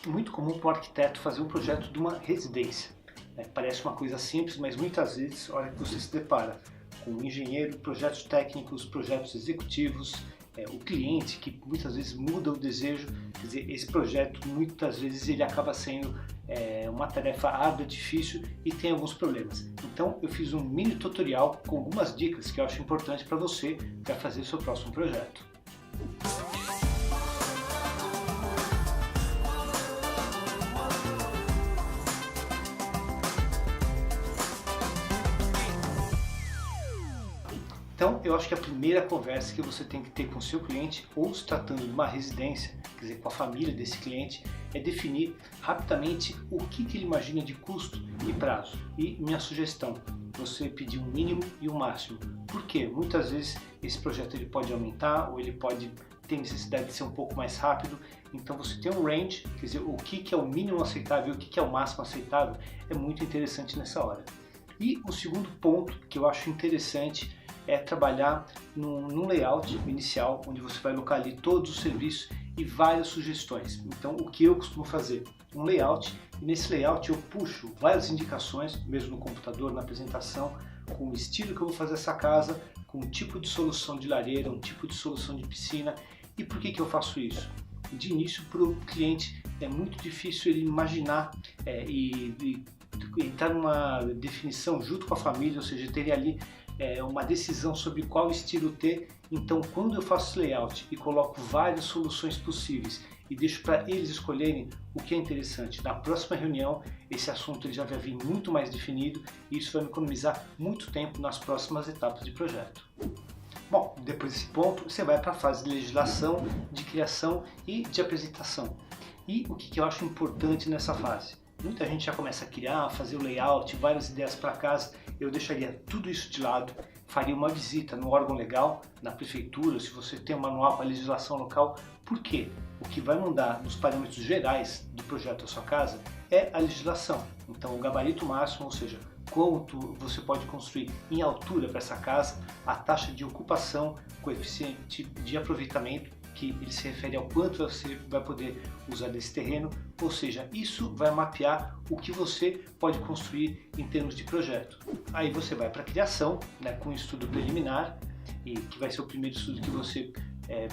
É muito comum para o arquiteto fazer um projeto de uma residência. Parece uma coisa simples, mas muitas vezes, a hora que você se depara com um engenheiro, projetos técnicos, projetos executivos, o cliente que muitas vezes muda o desejo, quer dizer, esse projeto muitas vezes ele acaba sendo uma tarefa árdua, difícil e tem alguns problemas. Então eu fiz um mini tutorial com algumas dicas que eu acho importante para você para fazer o seu próximo projeto. Então, eu acho que a primeira conversa que você tem que ter com o seu cliente, ou se tratando de uma residência, quer dizer, com a família desse cliente, é definir rapidamente o que ele imagina de custo e prazo. E minha sugestão, você pedir um mínimo e um máximo. Por quê? Muitas vezes esse projeto ele pode aumentar ou ele pode ter necessidade de ser um pouco mais rápido. Então você tem um range, quer dizer, o que é o mínimo aceitável e o que é o máximo aceitável, é muito interessante nessa hora. E o segundo ponto que eu acho interessante é trabalhar num layout inicial, onde você vai alocar ali todos os serviços e várias sugestões. Então, o que eu costumo fazer? Um layout, e nesse layout eu puxo várias indicações, mesmo no computador, na apresentação, com o estilo que eu vou fazer essa casa, com um tipo de solução de lareira, um tipo de solução de piscina. E por que eu faço isso? De início, para o cliente é muito difícil ele imaginar e entrar numa definição junto com a família, ou seja, ter ali uma decisão sobre qual estilo ter. Então, quando eu faço layout e coloco várias soluções possíveis e deixo para eles escolherem o que é interessante, na próxima reunião esse assunto ele já vai vir muito mais definido e isso vai me economizar muito tempo nas próximas etapas de projeto. Bom, depois desse ponto você vai para a fase de legislação, de criação e de apresentação. E o que eu acho importante nessa fase? Muita gente já começa a criar, fazer o layout, várias ideias para casa. Eu deixaria tudo isso de lado, faria uma visita no órgão legal, na prefeitura, se você tem um manual para legislação local. Por quê? O que vai mandar nos parâmetros gerais do projeto da sua casa é a legislação. Então o gabarito máximo, ou seja, quanto você pode construir em altura para essa casa, a taxa de ocupação, coeficiente de aproveitamento, que ele se refere ao quanto você vai poder usar desse terreno, ou seja, isso vai mapear o que você pode construir em termos de projeto. Aí você vai para a criação, com um estudo preliminar, e que vai ser o primeiro estudo que você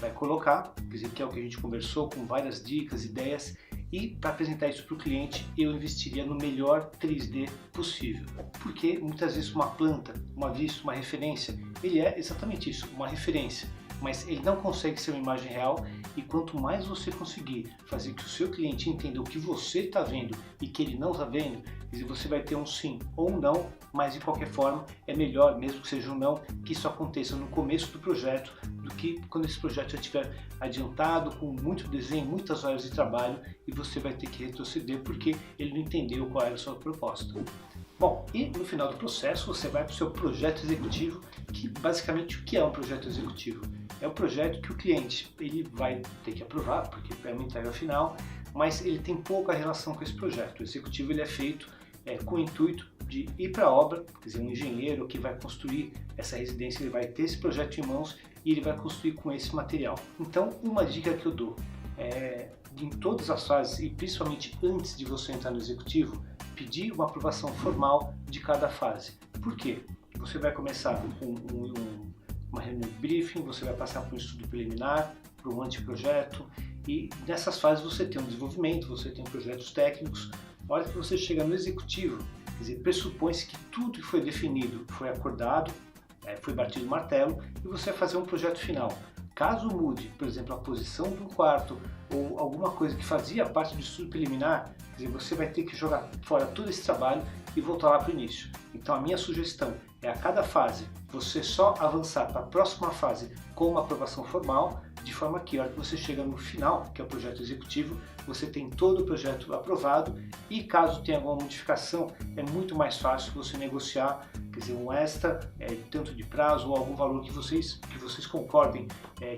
vai colocar, quer dizer, que é o que a gente conversou, com várias dicas, ideias, e para apresentar isso para o cliente eu investiria no melhor 3D possível, porque muitas vezes uma planta, uma vista, uma referência, ele é exatamente isso, uma referência, mas ele não consegue ser uma imagem real, e quanto mais você conseguir fazer que o seu cliente entenda o que você está vendo e que ele não está vendo, você vai ter um sim ou um não, mas de qualquer forma é melhor, mesmo que seja um não, que isso aconteça no começo do projeto do que quando esse projeto já estiver adiantado, com muito desenho, muitas horas de trabalho, e você vai ter que retroceder porque ele não entendeu qual era a sua proposta. Bom, e no final do processo você vai para o seu projeto executivo, que basicamente o que é um projeto executivo? É o projeto que o cliente ele vai ter que aprovar, porque é uma entrega final, mas ele tem pouca relação com esse projeto. O executivo ele é feito com o intuito de ir para a obra, quer dizer, um engenheiro que vai construir essa residência, ele vai ter esse projeto em mãos e ele vai construir com esse material. Então, uma dica que eu dou em todas as fases, e principalmente antes de você entrar no executivo, pedir uma aprovação formal de cada fase. Por quê? Você vai começar com uma reunião de briefing, você vai passar por um estudo preliminar, por um anteprojeto, e nessas fases você tem um desenvolvimento, você tem projetos técnicos. Na hora que você chega no executivo, quer dizer, pressupõe-se que tudo que foi definido foi acordado, foi batido o martelo, e você vai fazer um projeto final. Caso mude, por exemplo, a posição de um quarto ou alguma coisa que fazia parte do estudo preliminar, quer dizer, você vai ter que jogar fora todo esse trabalho e voltar lá para o início. Então a minha sugestão é a cada fase você só avançar para a próxima fase com uma aprovação formal, de forma que a hora que você chega no final, que é o projeto executivo, você tem todo o projeto aprovado, e caso tenha alguma modificação, é muito mais fácil você negociar, quer dizer, um extra, tanto de prazo ou algum valor que vocês concordem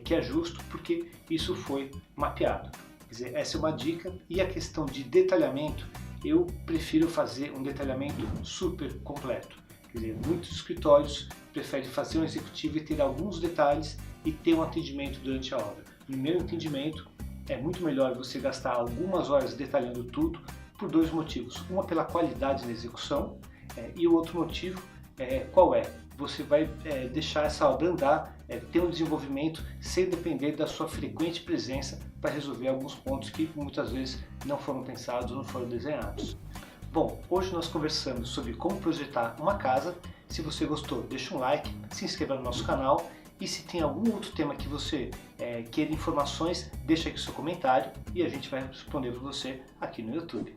que é justo, porque isso foi mapeado. Quer dizer, essa é uma dica. E a questão de detalhamento, eu prefiro fazer um detalhamento super completo. Quer dizer, muitos escritórios preferem fazer um executivo e ter alguns detalhes e ter um atendimento durante a obra. No meu entendimento, é muito melhor você gastar algumas horas detalhando tudo por dois motivos. Uma pela qualidade na execução e o outro motivo qual é? Você vai deixar essa obra andar, ter um desenvolvimento sem depender da sua frequente presença para resolver alguns pontos que muitas vezes não foram pensados ou não foram desenhados. Bom, hoje nós conversamos sobre como projetar uma casa. Se você gostou, deixa um like, se inscreva no nosso canal e se tem algum outro tema que você queira informações, deixa aqui seu comentário e a gente vai responder para você aqui no YouTube.